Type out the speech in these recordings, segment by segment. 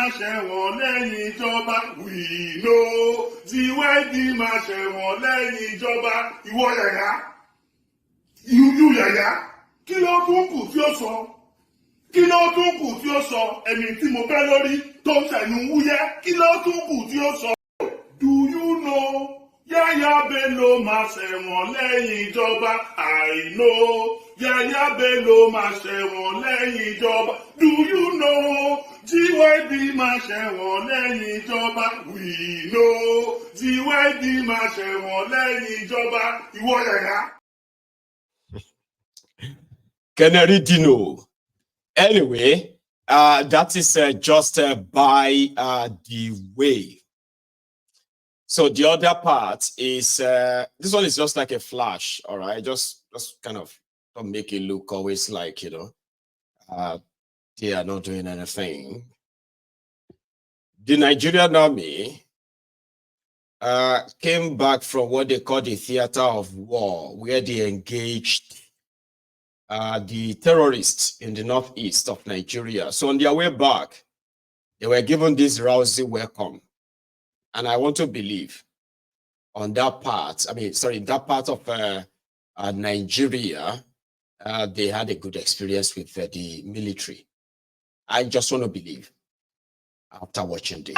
máa ṣẹ̀wọ̀n lẹ́yìn ìjọba. We know tí Yeye máa ṣẹ̀wọ̀n lẹ́yìn ìjọba. Ìwọ Yàyà, Yàyà, kí ló tún kù tí ó sọ? Kí ló tún kù tí ó sọ? Ẹni tí mo bẹ́ lórí tó ń ṣẹ̀nu wúyẹ́, kí ló tún kù tí ó sọ? Do you know? Yeye Bello máa ṣẹ̀wọ̀n lẹ́yìn ìjọba. I know. Yeye Bello máa ṣẹ̀wọ̀n lẹ́yìn ìjọba. Do you know? Yeye máa ṣẹ̀wọ̀n lẹ́yìn ìjọba. We know. Yeye máa ṣẹ̀wọ̀n lẹ́yìn ìjọba. Ìwọ Yàyà. Canary Dino. Anyway, that is just by the way. So the other part is this one is just like a flash, all right? Just kind of don't make it look always like, you know, they are not doing anything. The Nigerian army came back from what they call the theater of war, where they engaged the terrorists in the northeast of Nigeria. So on their way back, they were given this rousing welcome. And I want to believe on that part, that part of Nigeria, they had a good experience with the military. I just want to believe after watching this.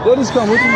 Ladies, come with me.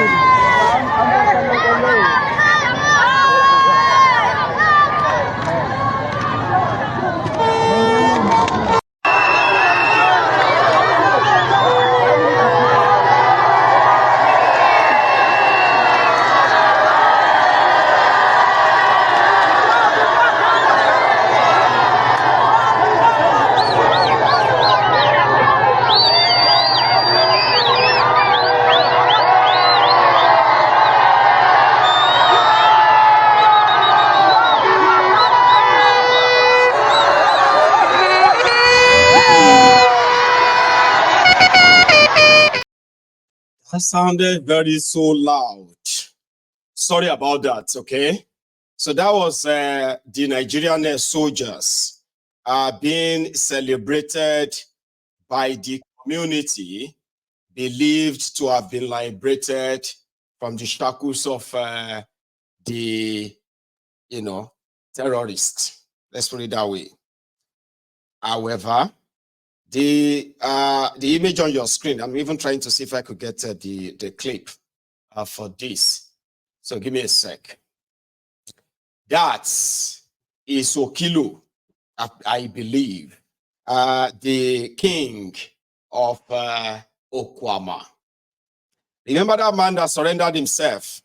That sounded very so loud. Sorry about that, okay? So that was the Nigerian soldiers being celebrated by the community, believed to have been liberated from the shackles of the, terrorists. Let's put it that way. However, the image on your screen, I'm even trying to see if I could get the clip for this. So give me a sec. That is Okilo, I believe. the king of Okwama. Remember that man that surrendered himself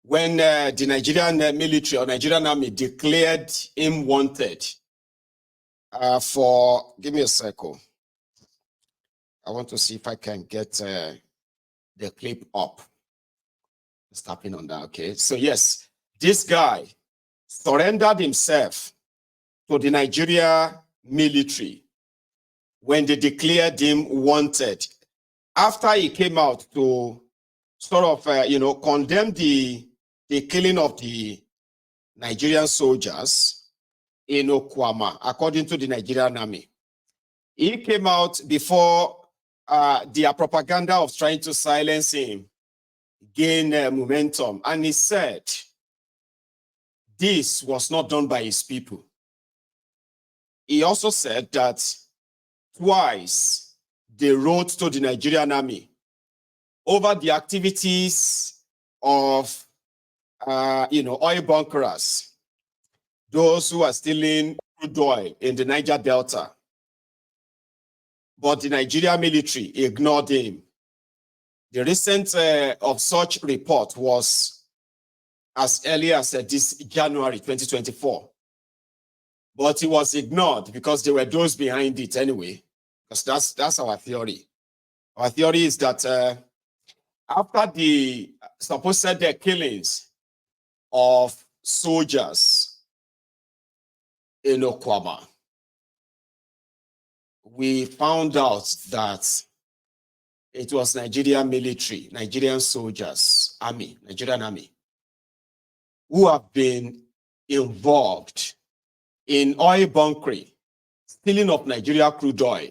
when the Nigerian military or Nigerian army declared him wanted for, give me a second. I want to see if I can get the clip up. Just tapping on that, okay? So yes, this guy surrendered himself to the Nigeria military when they declared him wanted. After he came out to sort of, condemn the killing of the Nigerian soldiers in Okwama, according to the Nigerian army. He came out before their propaganda of trying to silence him gain momentum, and he said this was not done by his people. He also said that twice they wrote to the Nigerian army over the activities of oil bunkerers, those who are stealing crude oil in the Niger Delta. But the Nigerian military ignored him. The recent of such report was as early as this January 2024. But it was ignored because there were those behind it anyway, because that's our theory. Our theory is that after the supposed killings of soldiers in Okwama, we found out that it was Nigerian military, Nigerian soldiers, Nigerian army, who have been involved in oil bunkering, stealing of Nigeria crude oil,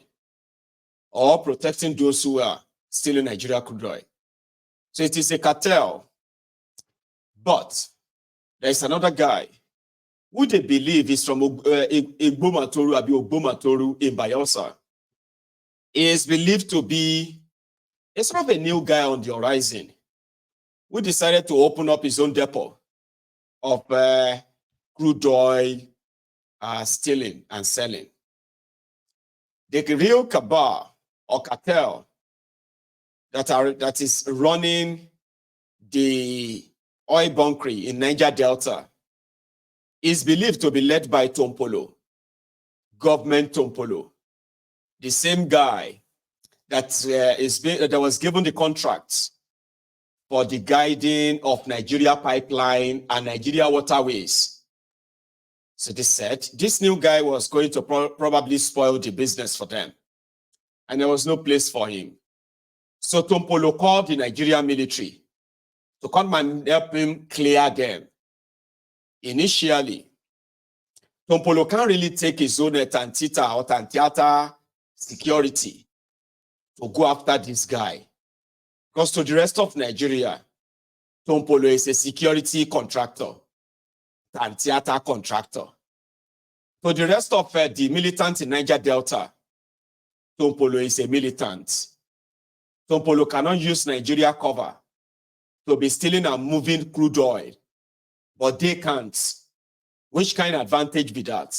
or protecting those who are stealing Nigeria crude oil. So it is a cartel. But there's another guy who they believe is from Ogbomotoru in Bayelsa. He is believed to be a sort of a new guy on the horizon who decided to open up his own depot of crude oil stealing and selling. The real cabal or cartel that is running the oil bunkering in Niger Delta is believed to be led by Tompolo, government Tompolo, the same guy that that was given the contracts for the guiding of Nigeria pipeline and Nigeria waterways. So they said this new guy was going to probably spoil the business for them, and there was no place for him. So Tompolo called the Nigerian military to come and help him clear them. Initially, Tompolo can't really take his own Tantita or Tantiata security to go after this guy. Because to the rest of Nigeria, Tompolo is a security contractor, Tantiata contractor. To the rest of the militants in Niger Delta, Tompolo is a militant. Tompolo cannot use Nigeria cover to be stealing and moving crude oil, but they can't. Which kind of advantage be that?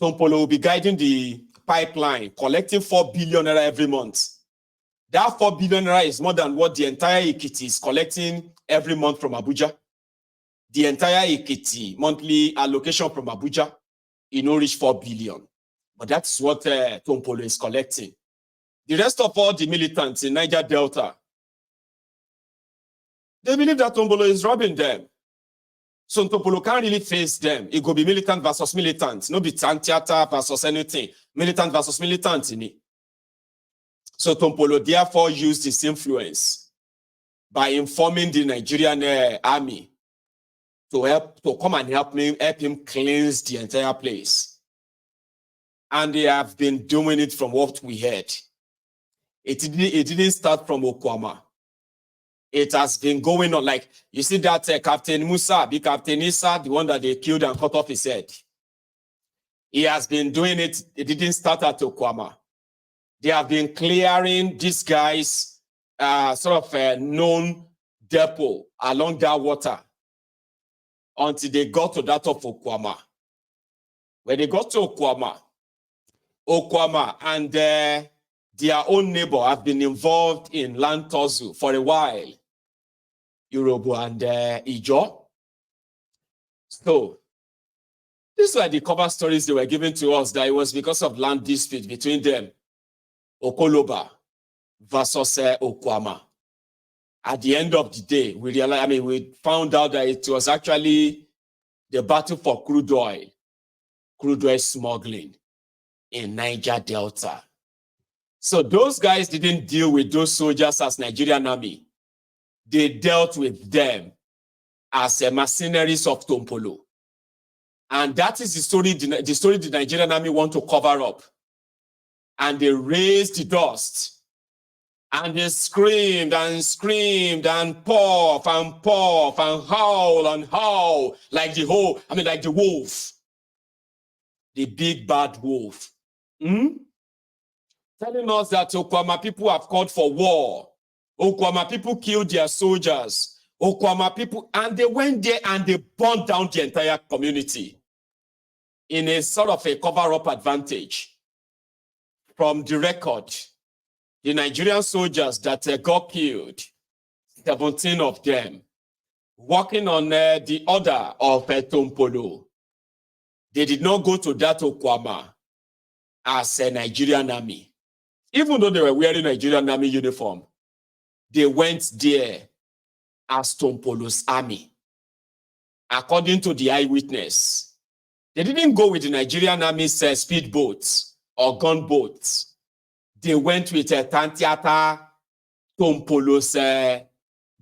Tompolo will be guiding the pipeline, collecting 4 billion naira every month. That 4 billion naira is more than what the entire Ekiti is collecting every month from Abuja. The entire Ekiti monthly allocation from Abuja, it no reach 4 billion. But that's what Tompolo is collecting. The rest of all the militants in Niger Delta, they believe that Tompolo is robbing them. So Tompolo can't really face them. It could be militant versus militant. No be Tantiata versus anything. Militant versus militant in it. So Tompolo therefore used his influence by informing the Nigerian army to come and help him cleanse the entire place. And they have been doing it from what we heard. It didn't start from Okwama. It has been going on. Like, you see that Captain Musa, the Captain Issa, the one that they killed and cut off his head. He has been doing it. It didn't start at Okwama. They have been clearing this guy's sort of known depot along that water until they got to that of Okwama. When they got to Okwama, Okwama and their own neighbor have been involved in land tussle for a while. Yoruba and Ijo. So, these were the cover stories they were giving to us, that it was because of land dispute between them, Okoloba versus Okwama. At the end of the day, we realized, we found out that it was actually the battle for crude oil smuggling in Niger Delta. So those guys didn't deal with those soldiers as Nigerian army. They dealt with them as mercenaries of Tompolo. And that is the story the Nigerian army want to cover up. And they raised the dust. And they screamed and puff and howl like the wolf. The big bad wolf. Telling us that Okwama people have called for war. Okwama people killed their soldiers. Okwama people, and they went there and they burned down the entire community in a sort of a cover-up advantage. From the record, the Nigerian soldiers that got killed, 17 of them, working on the order of Tompolo, they did not go to that Okwama as a Nigerian army. Even though they were wearing Nigerian army uniform, they went there as Tompolo's army. According to the eyewitness, they didn't go with the Nigerian army's speedboats or gunboats. They went with a Tantiata Tompolo's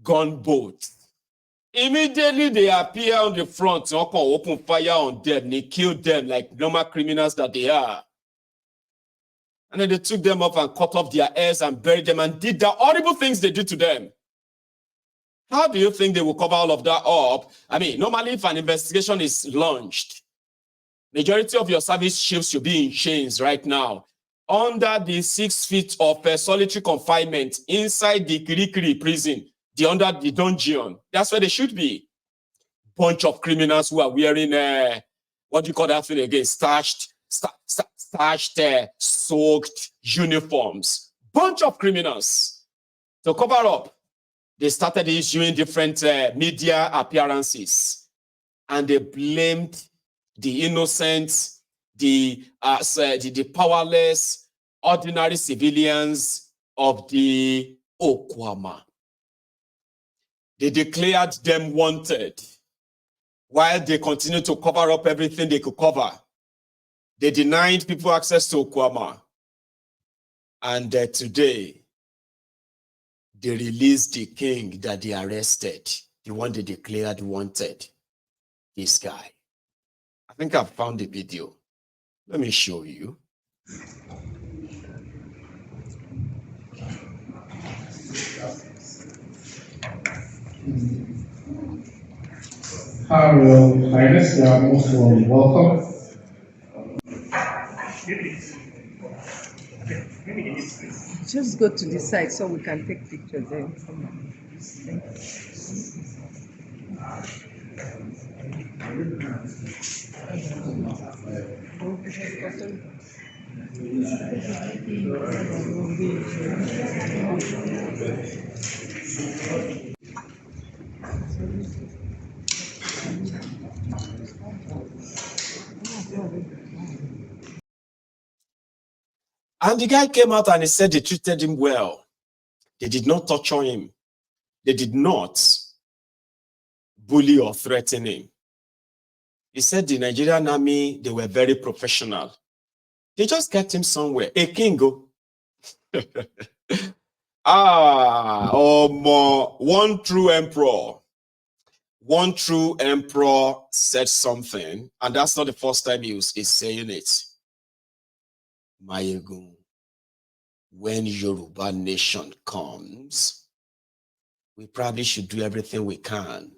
gunboat. Immediately they appear on the front, open fire on them, and they killed them like normal criminals that they are. And then they took them off and cut off their ears and buried them and did the horrible things they did to them. How do you think they will cover all of that up? Normally if an investigation is launched, majority of your service chiefs should be in chains right now, under the 6 feet of solitary confinement inside the Kirikiri prison, under the dungeon. That's where they should be. Bunch of criminals who are wearing, what do you call that thing again? Starched, soaked uniforms. Bunch of criminals. To cover up, they started issuing different media appearances, and they blamed the innocent, the powerless, ordinary civilians of the Okwama. They declared them wanted while they continued to cover up everything they could cover. They denied people access to Okwama. And today, they released the king that they arrested, the one they declared wanted, this guy. I think I've found the video. Let me show you. Hello, Highness, you are most welcome. Just go to this side so we can take pictures there. And the guy came out and he said they treated him well. They did not torture him. They did not bully or threaten him. He said the Nigerian army, they were very professional. They just kept him somewhere. A king go. One true emperor said something, and that's not the first time he's saying it. Mayegun, when Yoruba nation comes, we probably should do everything we can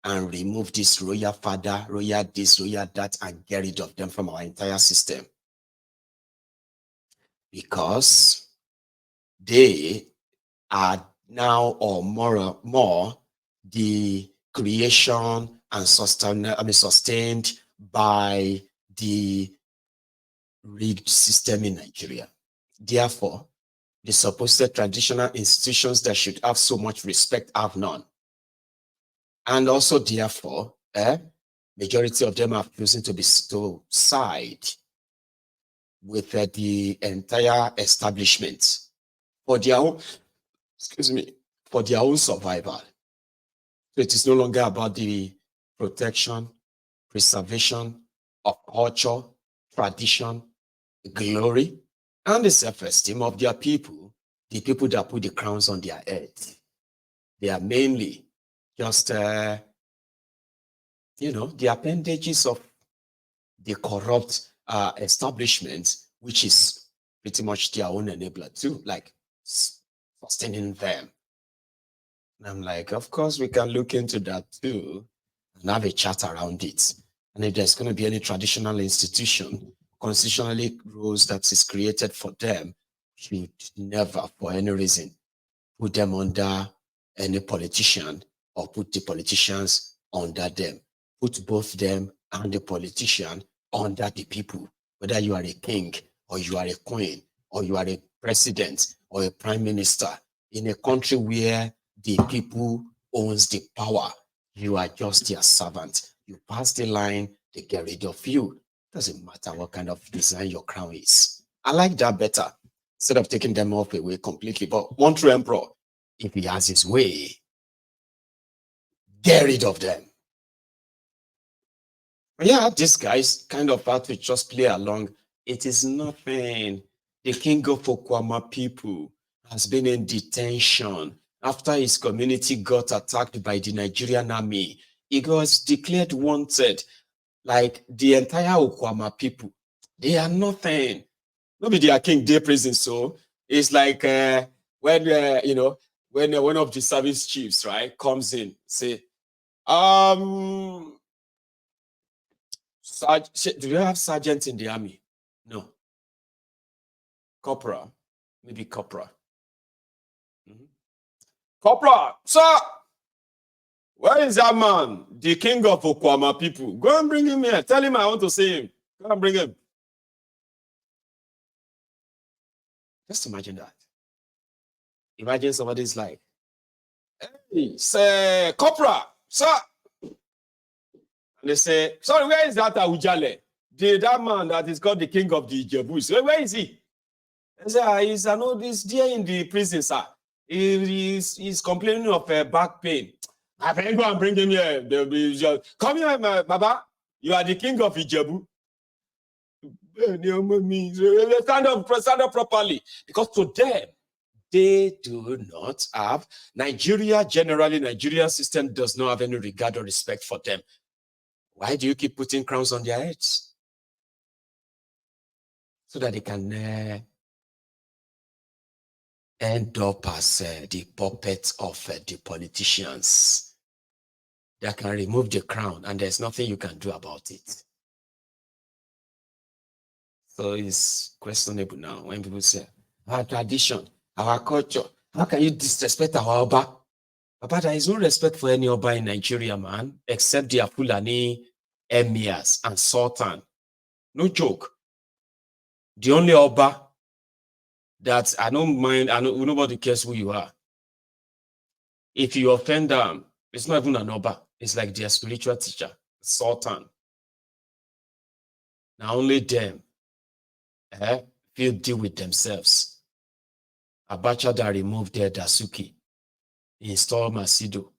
and remove this royal father, royal this, royal that, and get rid of them from our entire system. Because they are now or more the creation and sustained by the rigged system in Nigeria. Therefore, the supposed traditional institutions that should have so much respect have none. And also, therefore, majority of them have chosen to side with the entire establishment for their own, for their own survival. So it is no longer about the protection, preservation of culture, tradition, glory, and the self-esteem of their people, the people that put the crowns on their head. They are mainly just, the appendages of the corrupt establishment, which is pretty much their own enabler too, like sustaining them. And I'm like, of course, we can look into that too and have a chat around it. And if there's going to be any traditional institution, constitutionally rules that is created for them, should never, for any reason, put them under any politician or put the politicians under them. Put both them and the politician under the people. Whether you are a king or you are a queen or you are a president or a prime minister in a country where the people owns the power, you are just their servant. You pass the line, they get rid of you. Doesn't matter what kind of design your crown is. I like that better instead of taking them off away completely. But one true emperor, if he has his way, get rid of them. But yeah, these guys kind of have to just play along. It is nothing. The king of Okwama people has been in detention after his community got attacked by the Nigerian army. He was declared wanted. Like the entire Okwama people, they are nothing. Maybe they are king day prison. So it's like when when one of the service chiefs, right, comes in, say, do you have sergeant in the army? No. Corporal, maybe corporal. Corporal, sir, where is that man? The king of Okwama people. Go and bring him here. Tell him I want to see him. Go and bring him. Just imagine that. Imagine somebody's like, hey, say, corporal, sir. And they say, sorry, where is that Awujale? That man that is called the king of the Ijebus. Where is he? They say, he's there in the prison, sir. He's complaining of back pain. I can go and bring him here. Come here, Baba. You are the king of Ijebu. Stand up properly. Because to them, they do not have Nigerian system does not have any regard or respect for them. Why do you keep putting crowns on their heads? So that they can end up as the puppets of the politicians that can remove the crown and there's nothing you can do about it. So it's questionable now when people say, our tradition, our culture, how can you disrespect our Oba? But there is no respect for any Oba in Nigeria, man, except their Fulani emirs and sultan. No joke. The only Oba that I don't mind, nobody cares who you are. If you offend them, it's not even an Oba. It's like their spiritual teacher, sultan. Now only them feel deal with themselves. Abacha that removed their Dasuki, installed Masido.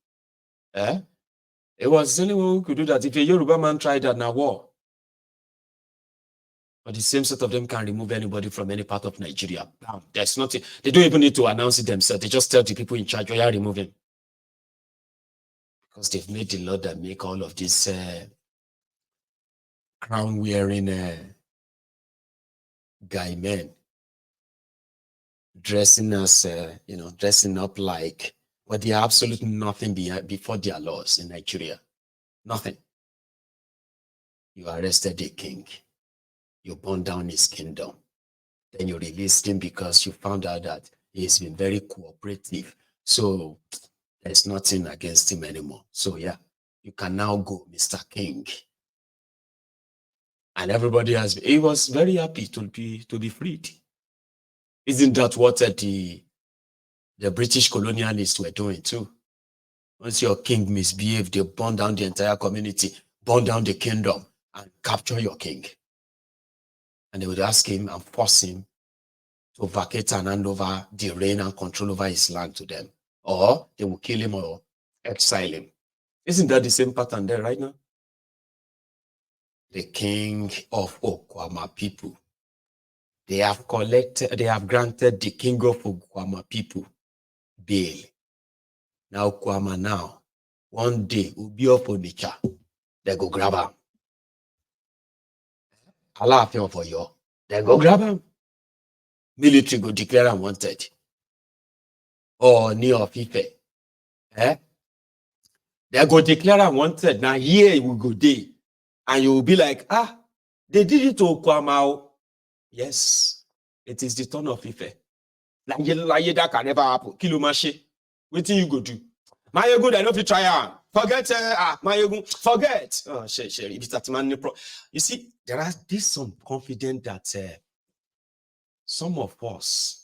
It was the only one who could do that. If a Yoruba man tried that, now war. But the same set of them can remove anybody from any part of Nigeria. There's nothing. They don't even need to announce it themselves. They just tell the people in charge, oh yeah, remove him. Because they've made the law that make all of these crown-wearing guy men dressing as, dressing up like, but they are absolutely nothing before their laws in Nigeria. Nothing. You arrested a king. You burned down his kingdom. Then you released him because you found out that he's been very cooperative. So there's nothing against him anymore. So yeah, you can now go, Mr. King. And everybody he was very happy to be freed. Isn't that what the British colonialists were doing too? Once your king misbehaved, they burn down the entire community, burn down the kingdom, and capture your king. And they would ask him and force him to vacate and hand over the reign and control over his land to them. Or they will kill him or exile him. Isn't that the same pattern there right now? The king of Okwama people. They have granted the king of Okwama people bail. Now Okwama now, one day will be up on Onitsha. They go grab him. Allah for you. They go grab him. Military go declare him wanted. Or near of Ife. They go declare him wanted. Now here we go there. And you will be like, they did it to Okwama. Yes, it is the turn of Ife. Like that can never happen. Kilomashi. What you go do? Mayegun, I know if you try. Forget, Mayegun, forget. Oh, Sherry, you see, there are this some confidence that some of us